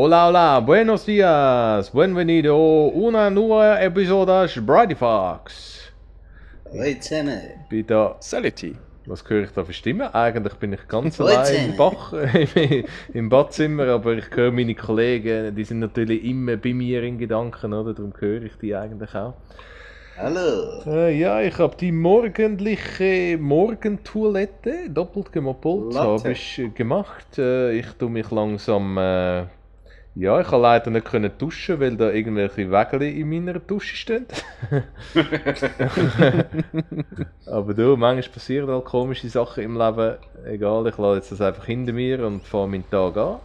Hola, hola, buenos dias, bienvenido una nueva episode Brady Fox. Hallo zusammen. Bin da. Sality. Was höre ich da für Stimme? Eigentlich bin ich ganz Hallo allein zusammen. im Badzimmer, aber ich höre meine Kollegen, die sind natürlich immer bei mir in Gedanken, oder? Darum höre ich die eigentlich auch. Hallo. Ja, ich habe die morgendliche Morgentoilette, doppelt gemoppelt, Latte. habe ich gemacht. Ich tue mich langsam. Ja, ich konnte leider nicht duschen, weil da irgendwelche Wägel in meiner Dusche stehen. Aber du, manchmal passieren halt komische Sachen im Leben. Egal, ich lasse jetzt das einfach hinter mir und fahre meinen Tag an.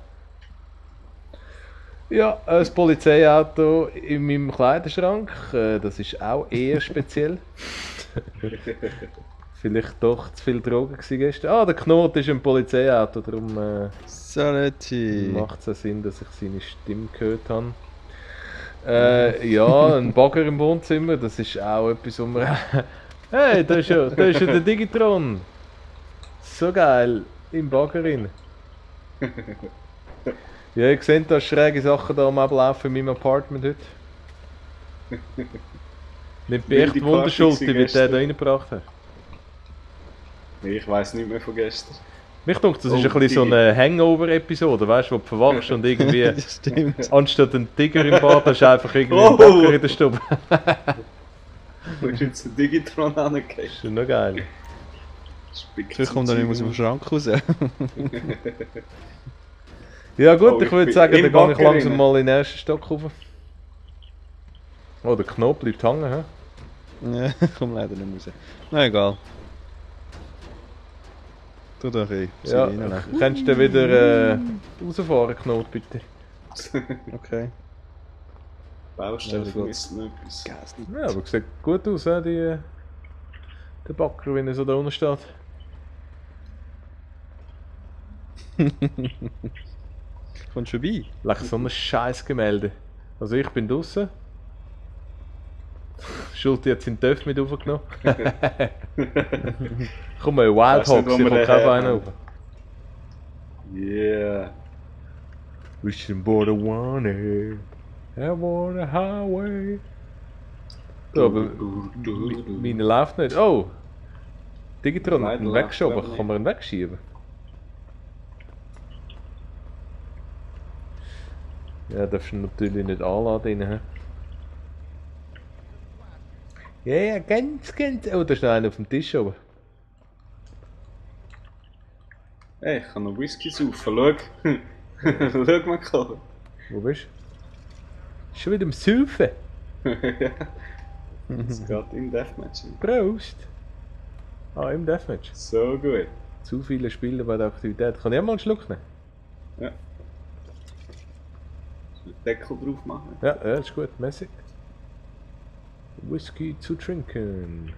Ja, ein Polizeiauto in meinem Kleiderschrank, das ist auch eher speziell. Vielleicht doch zu viel Drogen gewesen gestern. Ah, der Knot ist ein Polizeiauto, darum Sality. macht es Sinn, dass ich seine Stimme gehört habe. Ja, ein Bagger im Wohnzimmer, das ist auch etwas, wo man... Hey, da ist ja der Digitron! So geil, im Bagger rein. Ja, ihr seht da schräge Sachen da am Ablaufen in meinem Apartment heute. Nicht bin echt Wunderschuld, wie der da reingebracht hat. Ich weiss nicht mehr von gestern. Mich denkt, das ist ein bisschen so eine Hangover-Episode, weißt du, wo du verwachst und irgendwie Stimmt. anstatt einen Tiger im Bad hast du einfach irgendwie einen Bagger in der Stube. Du hast jetzt den Digitron angegeben. Das ist ja noch geil. Vielleicht kommt er nicht aus dem Schrank raus. Ja gut, Oh, ich würde ich sagen, bin dann im gehe ich Bagger langsam rein. mal in den ersten Stock rauf. Oh, der Knopf bleibt hängen, hä? Ja, komm leider nicht raus. Na egal. Tu doch ein bisschen Ja, reinlegen. kannst du wieder rausfahren, Knot, bitte? Okay. Baustelle Ja, vermisst noch etwas. Ja, aber sieht gut aus, der Backer, wenn er so da unten steht. Kommst du vorbei? Leck, so ein scheiß Gemälde. Also ich bin draußen. Schulti hat seinen Töff mit aufgenommen. Komm mal, Wild Weißt nicht, Hogs, wo hier wir kommt den kein her Bein haben. rauf. Yeah. Wishing border one I want a highway. So, aber meine läuft nicht. Oh! Digitron, Nein, einen der wegschoben. läuft Kann man ihn wegschieben? Ja, darfst du natürlich nicht anladen. Hä? Ja, ja, ganz. Oh, da ist noch einer auf dem Tisch oben. Hey, ich kann noch Whisky saufen, schau. Schau mal, Karl. Wo bist du? Schon wieder am Saufen. Es geht im Deathmatch. Prost! Ah, im Deathmatch. So gut. Zu viele Spieler bei der Aktivität. Kann ich auch mal einen Schluck nehmen? Ja. Deckel drauf machen. Ja, ja, ist gut, mäßig. Whisky zu trinken.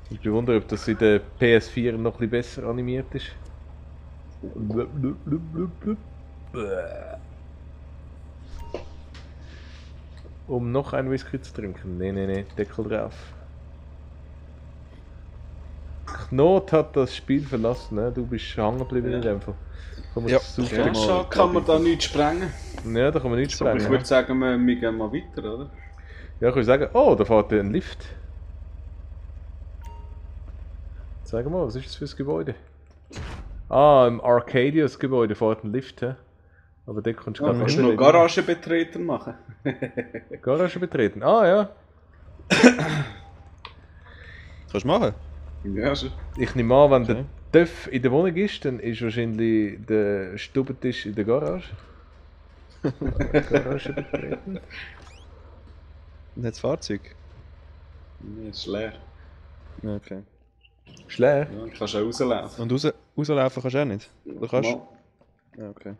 Ich bewundere, ob das in der PS4 noch ein bisschen besser animiert ist. Um noch ein Whisky zu trinken. Nee, Deckel drauf. Knot hat das Spiel verlassen, ne? Du bist hängen geblieben in dem Fall. Komm, Ja. das saufen. Ja, schon kann man da nichts sprengen. Ja, da kann man nichts Aber ich sprengen. würde sagen, wir gehen mal weiter, oder? Ja, ich würde sagen, oh, da fährt ein Lift. Sag mal, was ist das für ein Gebäude? Ah, im Arcadius-Gebäude fährt ein Lift, hä? Aber dort kannst du Ja, gar kannst nicht du noch Garagenbetreten machen. Garage betreten. Ah ja. Kannst du machen? Ja, schon. Ich nehme an, wenn Okay. der TÜV in der Wohnung ist, dann ist wahrscheinlich der Stubentisch in der Garage. Garage betreten. Und hat das Fahrzeug? Nee, ist leer. Ja, okay. Ist leer. Ja, du kannst auch rauslaufen. Und rauslaufen kannst du auch nicht? Oder kannst du? Mal. Ja, okay.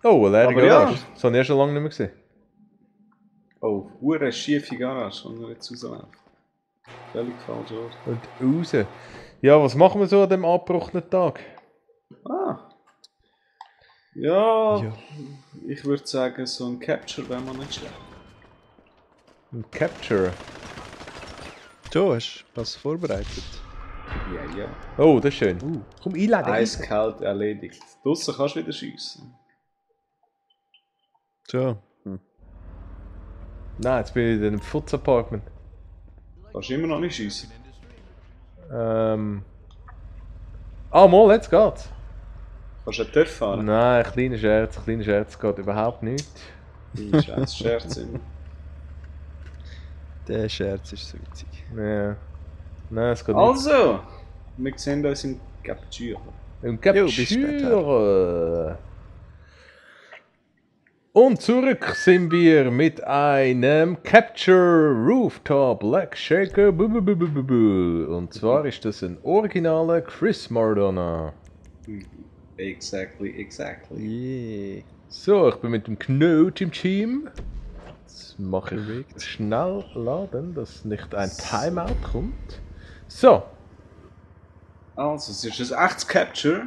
Oh, eine leere Aber Garage. ja. Das habe ich ja schon lange nicht mehr gesehen. Oh, hure schiefe Garage, wenn wir jetzt rausläuft. Völlig falsch, oder? Und raus. Ja, was machen wir so an dem abgebrochenen Tag? Ah. Ja, Ja. ich würde sagen, so ein Capture wäre mal nicht schlecht. Ein Capture. Du hast was vorbereitet. Ja, ja. Oh, das ist schön. Komm, einladen. Eiskalt erledigt. Draussen kannst du wieder schiessen. So. Nein, jetzt bin ich in einem Futz-Apartment. Kannst du immer noch nicht schiessen. Ah, mal, jetzt geht's. Kannst du einen Töpf fahren? Nein, kleiner Scherz geht überhaupt nicht. Scheiß Scherz. Der Scherz ist so witzig. Ja. Nein, es geht nicht. Also, wir sehen uns im Capture. Im Jo, bis Capture. Und zurück sind wir mit einem Capture Rooftop Leg Shaker. Und zwar ist das ein originaler Chris Mardonna. Exactly. Yeah. So, ich bin mit dem Knot im Team. Jetzt mache ich schnell laden, dass nicht ein Timeout kommt. So. Also, es ist ein echtes Capture.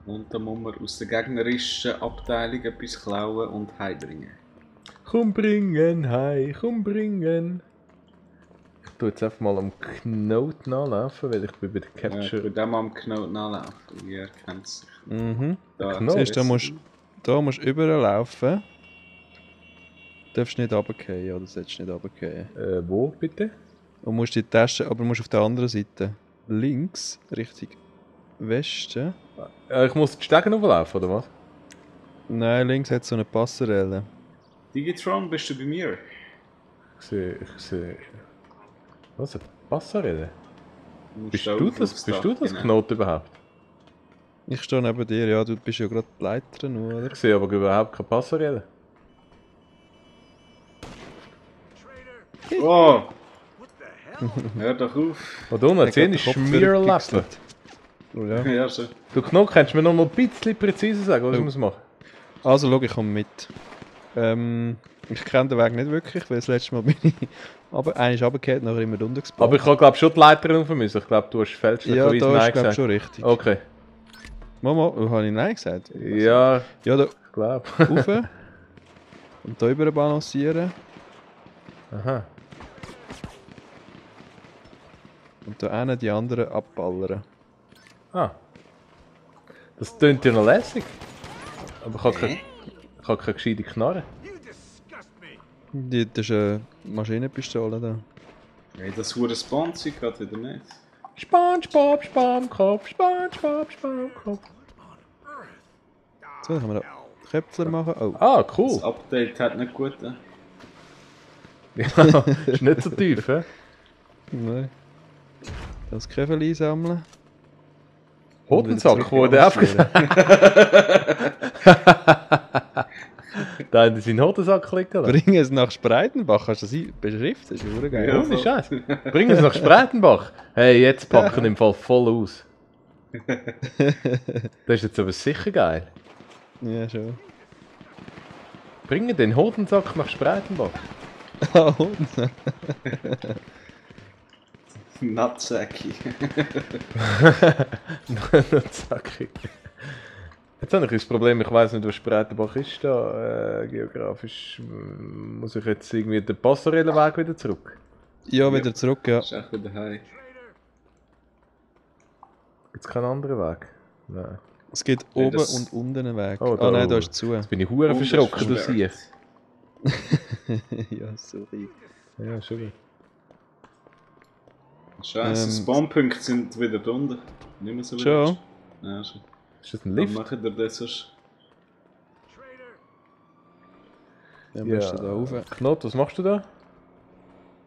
Und da muss man aus der gegnerischen Abteilung etwas klauen und heimbringen. Komm bringen, hi, komm bringen. Ich tue jetzt einfach mal am Knot nachlaufen, weil ich bin bei der Ja, ich Capture. würde auch mal am Knoten nachlaufen. Ihr kennt sich. Mhm. Da, Knoten? Siehst, da musst du überlaufen. Du darfst nicht runterfallen, oder sollst nicht runterfallen. Wo bitte? Und musst die Tasche, aber musst auf der anderen Seite. Links, Richtung Westen. Ich muss die Stege hochlaufen, oder was? Nein, links hat so eine Passerelle. Digitron, bist du bei mir? Ich sehe. Was, eine Passarelle? musst Bist da du auf das, aufs bist Dach, du das genau. Knoten überhaupt? Ich stehe neben dir, ja, du bist ja gerade die Leiterin, oder? Ich sehe aber überhaupt keine Passarelle. Oh! Hör doch auf! Und unten, jetzt Der hier hat ist den Kopf Schmierlappen. zurückgepixelt. Oh, ja. Ja, schon. Du Knot, kannst du mir noch mal ein bisschen präziser sagen, was ich muss machen? Also, schau, ich komme mit. Ich kenne den Weg nicht wirklich, weil das letzte Mal bin ich einer ist runtergefallen, nachher immer drunter gespawnt. Aber ich habe glaube schon die Leiter rauf müssen. Ich glaube, du hast fälschlicherweise ja, da Nein ist glaube gesagt. schon richtig. Okay. Mama, habe ich Nein gesagt? Ja, Ja, da ich glaube. rauf und da über balancieren Aha. und da hinten die anderen abballern. Ah. Das klingt ja noch lässig. Aber ich habe keine gescheite Knarre. Das ist eine Maschinenpistole da. Hey, das hure Sponsor geht wieder nicht. SpongeBob, Spamkopf, SpongeBob, Spamkopf. So, dann können wir da Köpfler machen. Oh, Ah, Das cool. Update hat nicht gut. Ja, ist nicht so tief, hä? nein. Das Käferl einsammeln. Hodensack wurde aufgesagt. Da haben sie seinen Hodensack klicken lassen. Bring es nach Spreitenbach, hast du das beschriftet? Das ist verdammt geil. Ja. Ohne Scheiß. Bring es nach Spreitenbach. Hey, jetzt packen im Fall voll aus. Das ist jetzt aber sicher geil. Ja, schon. Bringen den Hodensack nach Spreitenbach. Ah, Hoden. Nutsäcki. Zackig. Jetzt habe ich das Problem, ich weiss nicht, wo Spreitenbach ist da. Geografisch muss ich jetzt irgendwie den Passarellenweg wieder zurück. Ja, wieder zurück, ja. Ist echt wieder heim. Gibt es keinen anderen Weg? Nein. Es gibt Nee, oben das- und unten einen Weg. Oh, Ah nein, da oh. ist zu. Jetzt bin ich hure verschrocken, du siehst. Ja, sorry. Ja, schon. Scheiße, Spawnpunkte sind wieder drunter. Nicht mehr so Schon? Ja, schon. Ist das ein Dann Lift? machen wir das sonst. Dann musst du da rauf. Knot, was machst du da?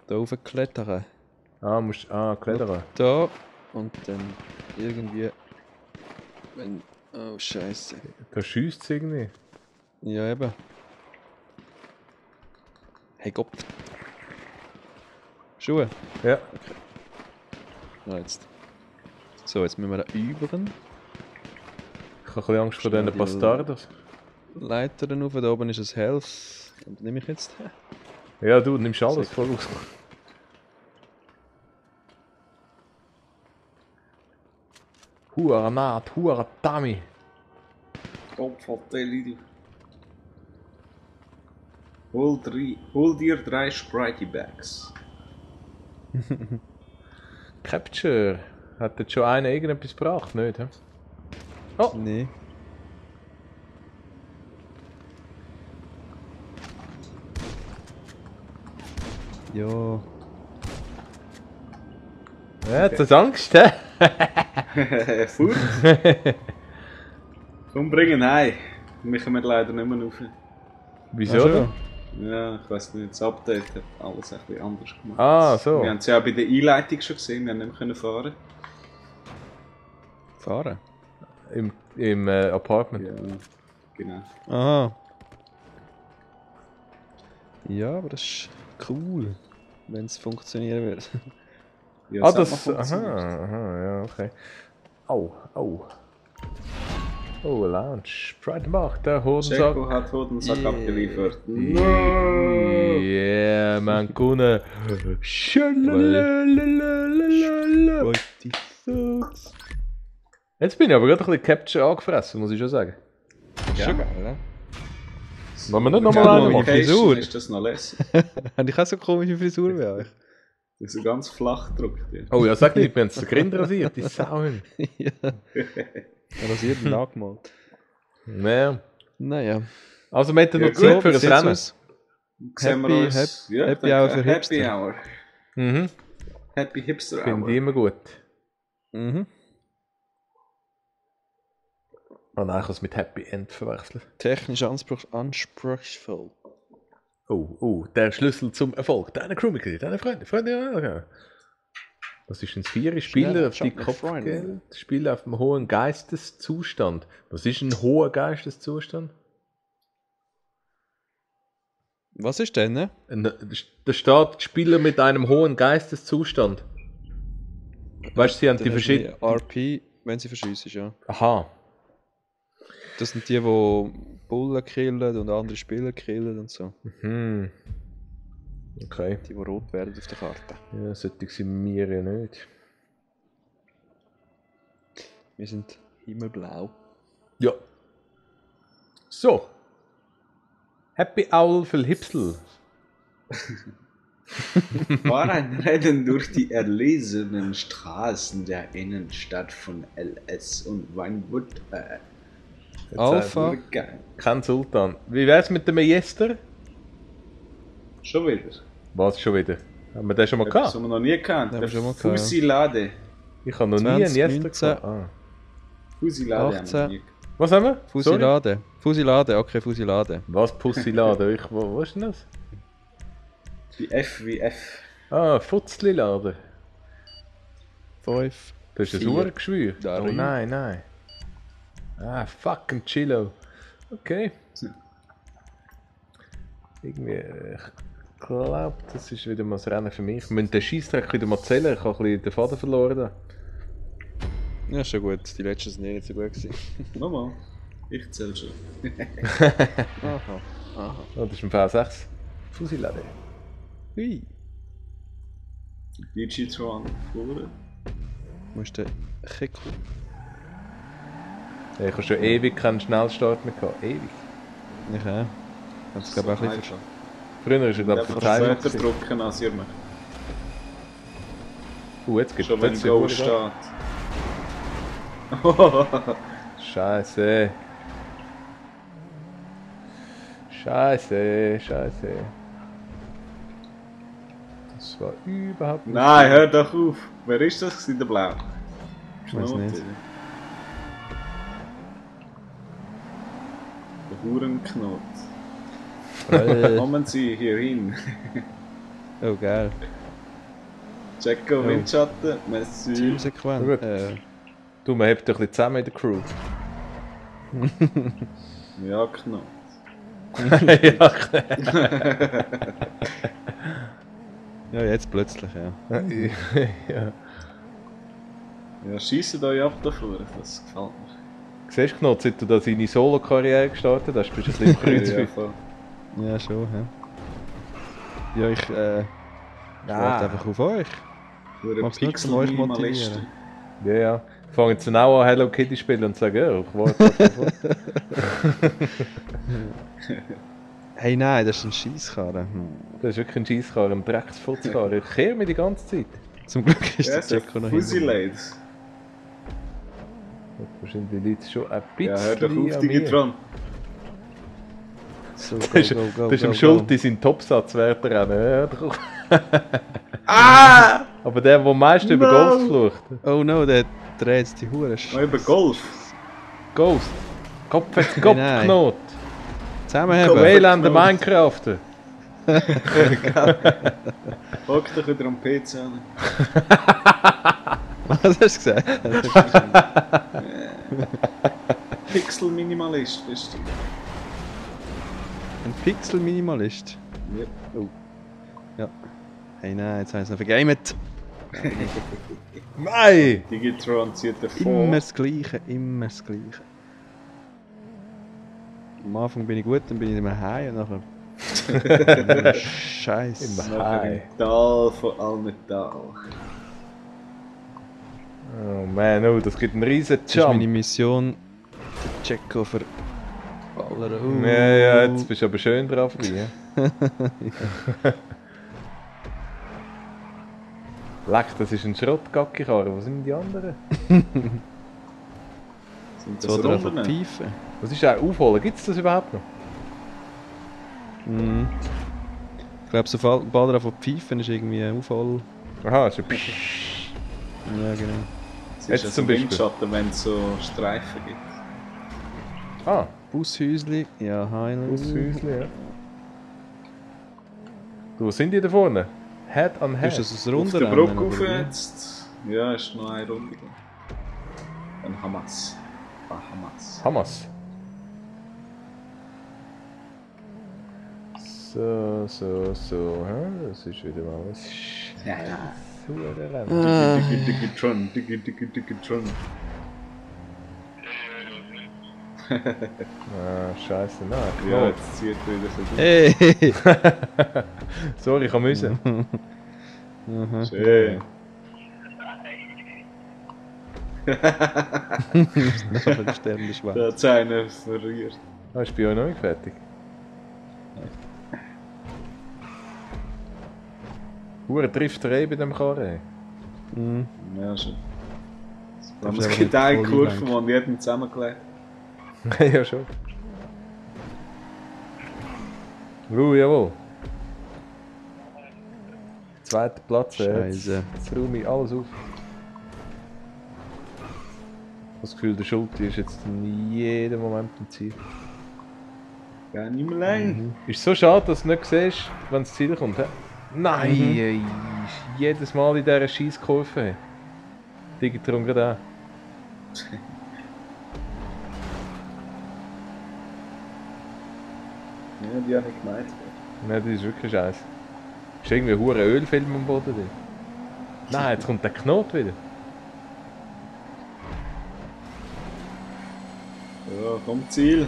Da rauf klettern. Klettern. Da und dann irgendwie. Wenn. Oh Scheiße. Da schiesst es irgendwie. Ja, eben. Hey Gott. Schuhe. Ja. Ah, jetzt. So, jetzt müssen wir da über. Ich habe ein bisschen Angst vor Schnell diesen die Bastardos. Leitern rauf. Da oben ist ein Health. Und nehme ich jetzt. Ja, du nimmst alles voll aus. Hura Naht, Hura Tami. Kopfhotel, du. Hol dir 3 Spritey Bags. Capture. Hat jetzt schon einer irgendetwas gebracht, nicht? He? Oh! Nee. Ja. Ja, jetzt hast du Angst, hä? Furt. Komm, bring ihn heim. Wir kommen leider nicht mehr rauf. Wieso? Ach so. denn? Ja, ich weiss nicht, das Update hat alles ein bisschen anders gemacht. Ah, so. Wir haben es ja auch bei der Einleitung schon gesehen, wir haben nicht mehr fahren. Fahren? Im Apartment. Ja, genau. Aha. Ja, aber das ist cool, wenn es funktionieren wird. Ja, Ah, hat das. mal funktioniert. Aha, ja, okay. Au, au. Oh, Lounge. Pride macht der Hodensack. Jacko hat Hodensack abgeliefert. Yeah, man, Kunde. Schalalalala. Jetzt bin ich aber gerade ein bisschen Capture angefressen, muss ich schon sagen. Schon geil, oder? Wollen wir nicht nochmal Genau, einen machen? Frisur. Ist das noch lässig? Habe ich auch so komische Frisur wie euch? Das ist so ganz flach gedruckt. Ja. Oh ja, sag nicht, wir haben es den Grind rasiert, die Sauen. Ja. Rasiert und angemalt. Naja. Naja. Also, wir hätten noch Ja, Zeit gut, für ein sieht's Rennen. aus. Sehen wir Happy- uns. Happy danke. Hour für Happy Hipster. Hour. Mhm, Happy Hipster finde Hour. ich immer gut. Mhm. Oh nein, ich habe es mit Happy End verwechselt. Technisch anspruchsvoll. Oh, der Schlüssel zum Erfolg. Deine Crewmitglieder, deine Freunde. Was ist denn das Vier? Spiele auf die Schnell, Freunde. Kopfgeld. Spiele auf einem hohen Geisteszustand. Was ist ein hoher Geisteszustand? Was ist denn, ne? Da steht Spieler mit einem hohen Geisteszustand. Weißt du, sie haben die verschiedenen. RP, wenn sie verschiessen, ja. Aha. Das sind die, die Bullen killen und andere Spieler killen und so. Hm. Okay. Die rot werden auf der Karte. Ja, sollte sind wir ja nicht. Wir sind himmelblau. Ja. So. Happy Owl für Hipsel. War ein Rennen durch die erlesenen Straßen der Innenstadt von LS und Weinwood. Alpha. Geil. Kein Sultan. Wie wär's mit dem Jester? Schon wieder. Was schon wieder? Haben wir den schon mal Das gehabt? haben wir noch nie gekannt. haben wir schon mal gehabt, Fusilade. Ich habe noch nie einen 2019. Jester gehabt. Ah. Fusilade haben wir 18. noch nie gekannt. Was haben wir? Sorry? Fusilade. Fusilade, okay, Fusilade. Was Pussylade? Wo ist denn das? Wie F wie F. Ah, Futzlilade. 5. Das ist ein 4. Sauergeschwür. Da Oh rein. nein. Ah, fucking Chillo. Okay. Irgendwie, ich glaube, das ist wieder mal das Rennen für mich. Wir müssen den Scheissdreck wieder mal zählen. Ich habe ein bisschen den Faden verloren. Da. Ja, schon gut. Die letzten sind nicht so gut gewesen. Nochmal. Ich zähle schon. Aha. Aha. Oh, das ist ein V6. Fusilade. Hui. Digitron vorne. Wo ist der Kiko? Ich habe schon ewig keinen Schnellstart mehr gehabt. Ewig. Ich auch. Ich hab's glaube auch ein bisschen einfach. Früher ist er, glaube ich, Einfach verteilt. später drucken als ihr macht. Jetzt gibt Schon wenn es Go steht. Scheiße. Das war überhaupt nicht. Nein, hör doch auf. Wer ist das gewesen, der Blau? Ich weiß nicht. Der Hurenknot. Äh, Kommen Sie hier hin. oh, geil. Jacko Windschatten, merci. Teamsequenz. Gut. Du, man hebt doch ein bisschen zusammen in der Crew. Ja, Knot. Ja, Ja, jetzt plötzlich, ja. ja. Ja, scheisset euch ab davor, das gefällt mir. Siehst du, Knot, seit du da seine Solo-Karriere gestartet hast, bist du ein bisschen kreuz. Ja, voll. Ja, schon, ja. Ja, ich warte einfach auf euch. Hure Mach's nur, um euch Pixel-Minimalisten. Ja, ja. Fangen jetzt dann auch an Hello Kitty spielen und sagen, ja, ich warte. Hey, nein, das ist ein Scheisskarren. Das ist wirklich ein Scheisskarren, ein Drecksfutzkarren. Ich kehre mir die ganze Zeit. Zum Glück ist Ja, der es ist Checo noch hinten. Fusilade. Wahrscheinlich die Leute schon ein bisschen Ja, hör doch auf, an mir. Digitron. So, Das ist am Schulti sein Topsatzwert rennen. Hör doch auf. Ah! Aber der am meisten über No. Golf flucht. Oh no, der dreht jetzt die Hure. Oh, über Golf. Ghost. Kopf Nein. Kopfknot. Zusammenheben. Waylander Minecraft. Hock dich wieder am PC an. Was hast du gesagt? Pixel-Minimalist bist du. Ein Pixel-Minimalist. Yep. Oh. Ja. Hey nein, jetzt haben sie noch vergamet. Nein! Digitron zieht davon. Immer das Gleiche, immer das Gleiche. Am Anfang bin ich gut, dann bin ich immer heim und nachher... Scheiße. Immer. Nachher im Tal von allen Tal. Oh man, oh, das gibt einen riesen Das ist meine Jump. Mission, den Checo verballern. Ja, jetzt bist du aber schön drauf. Ja. Leck, das ist ein Schrottgacki-Karre. Wo sind die anderen? Sind So drauf Runden? pfeifen. Was ist das? Aufholen? Gibt es das überhaupt noch? Mhm. Ich glaube, sobald drauf pfeifen ist irgendwie ein Aufhall. Aha, ist ein Ja, genau. Es Jetzt ist zum ein Beispiel. Windschatten, wenn es so Streifen gibt. Ah, Bushäusli, ja, Highland. Aushäusli, ja. Du, wo sind die da vorne? Head on Ist Head. das ein Auf Runder? der Brücke rauf jetzt. Ja, ist noch eine Runde. Ein Hamas. Hamas. Hamas. So. Hä? Das ist wieder mal was. Ja. Rennen. Digitron, Digitron. Ah, scheiße, nein. Ja, Knopf. jetzt zieht er wieder so Hey! Sorry, ich müssen. Aha. Schön. Nachher der Stern ist Da weg. hat es einen verrührt. Ah, ich bin ja noch nicht fertig. Hure trifft er bei dem Karre. Mhm. Ja, schon. Darfst Es aber gibt nicht eine voll Kurve, einlenken. die jedem zusammengelegt. Ja, schon. Jawohl. Zweiter Platz. Scheiße. Jetzt räume ich alles auf. Das Gefühl, der Schulti ist jetzt in jedem Moment im Ziel. Gar nicht mehr lang. Ist so schade, dass du nicht siehst, wenn das Ziel kommt. He? Nein, jedes Mal in dieser Scheisskurve. Digitron gerade auch. Ja, die habe ich gemeint. Nein, das ist wirklich scheiße. Ist irgendwie ein hoher Ölfilm am Boden drin. Nein, jetzt kommt der Knot wieder. Ja, komm Ziel.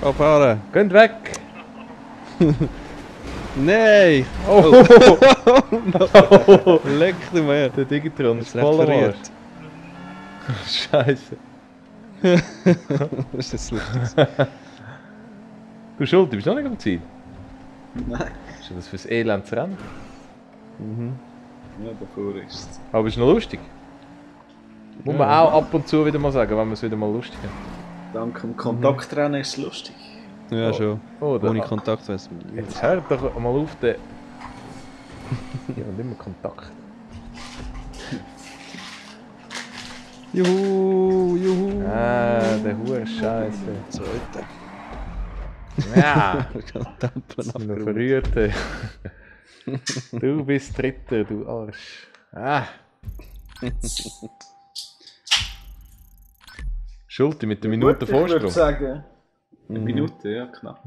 Abfahren! Geht weg! Nein! Oh! Leck du mir! Der Digitron ist Ist recht voll am verrührt. Arsch. Scheiße. Das ist jetzt lustig. Du Schuld, du bist noch nicht am Ziel. Nein. Ist das fürs Elend zu rennen? Mhm. Ja, davor ist es. Aber ist noch lustig. Muss man auch ab und zu wieder mal sagen, wenn man es wieder mal lustig hat. Dank dem Kontaktrennen ist es lustig. Ja, schon. Oh, Ohne Kontakt weiss Jetzt hört doch mal auf den... Ja, und immer Kontakt. Juhu, juhu! Ah, der Hure Scheiße. Zweite. Ja! Ich kann Tempeln Noch abgeräumt. verrührt. Du bist Dritter, du Arsch. Ah! Schulte mit der Minute Gut, ich würde Vorsprung. sagen, eine Minute, ja, knapp.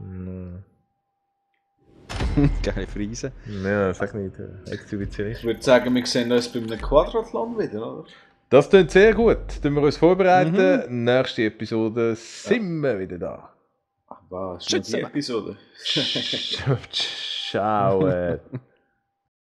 Geile Friese. Ja, sag nicht. Ich Exhibitionist. würde sagen, wir sehen uns bei einem Quadrathlon wieder, oder? Das klingt sehr gut. Tun wir uns vorbereiten. Nächste Episode sind wir wieder da. Ach was, schon die Episode. Ciao.